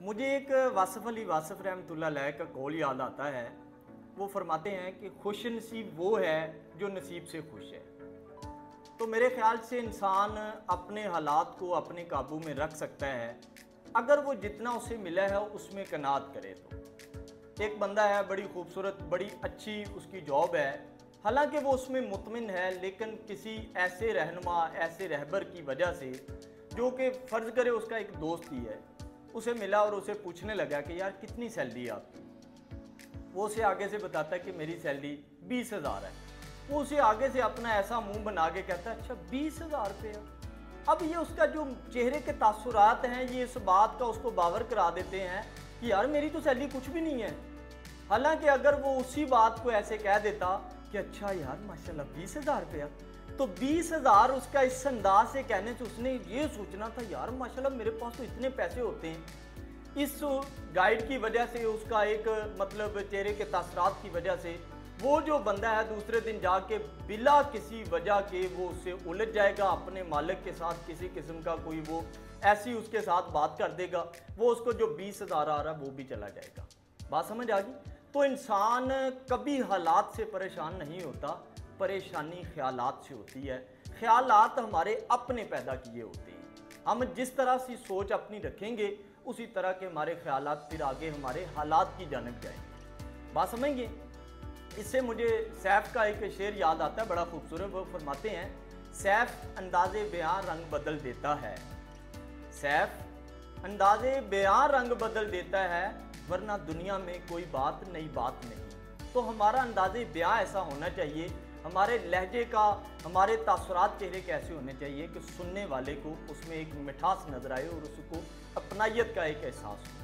मुझे एक वासफ़ अली वासफ़ रहमतुल्लाह अलैह का कौल याद आता है। वो फरमाते हैं कि खुश नसीब वो है जो नसीब से खुश है। तो मेरे ख़्याल से इंसान अपने हालात को अपने काबू में रख सकता है अगर वो जितना उसे मिला है उसमें कनात करे। तो एक बंदा है, बड़ी खूबसूरत बड़ी अच्छी उसकी जॉब है, हालांकि वो उसमें मुतमिन है, लेकिन किसी ऐसे रहनुमा ऐसे रहबर की वजह से, जो कि फ़र्ज़ करे उसका एक दोस्त ही है, उसे मिला और उसे पूछने लगा कि यार कितनी सैलरी है आपकी। वो उसे आगे से बताता है कि मेरी सैलरी 20,000 है। वो उसे आगे से अपना ऐसा मुंह बना के कहता है अच्छा 20,000 रुपये। अब ये उसका जो चेहरे के तासुरात हैं ये इस बात का उसको बावर करा देते हैं कि यार मेरी तो सैलरी कुछ भी नहीं है। हालांकि अगर वो उसी बात को ऐसे कह देता कि अच्छा यार माशाल्लाह 20,000 रुपया, तो 20,000 उसका इस अंदाज से कहने से उसने ये सोचना था यार माशाल्लाह मेरे पास तो इतने पैसे होते हैं। इस गाइड की वजह से, उसका एक मतलब चेहरे के तासरात की वजह से, वो जो बंदा है दूसरे दिन जाके बिला किसी वजह के वो उससे उलझ जाएगा, अपने मालिक के साथ किसी किस्म का कोई वो ऐसी उसके साथ बात कर देगा, वो उसको जो 20,000 आ रहा वो भी चला जाएगा। बात समझ आ गई? तो इंसान कभी हालात से परेशान नहीं होता, परेशानी ख्यालात से होती है। ख्यालात हमारे अपने पैदा किए होते हैं। हम जिस तरह से सोच अपनी रखेंगे उसी तरह के हमारे ख्यालात फिर आगे हमारे हालात की जानिब जाएंगे। बात समझेंगे? इससे मुझे सैफ का एक शेर याद आता है, बड़ा खूबसूरत। वो फरमाते हैं सैफ अंदाज़े बयां रंग बदल देता है, सैफ अंदाज़े बयां रंग बदल देता है, वरना दुनिया में कोई बात नई बात नहीं। तो हमारा अंदाज़े बयां ऐसा होना चाहिए, हमारे लहजे का, हमारे तासुरात चेहरे कैसे होने चाहिए कि सुनने वाले को उसमें एक मिठास नज़र आए और उसको अपनायत का एक एहसास हो।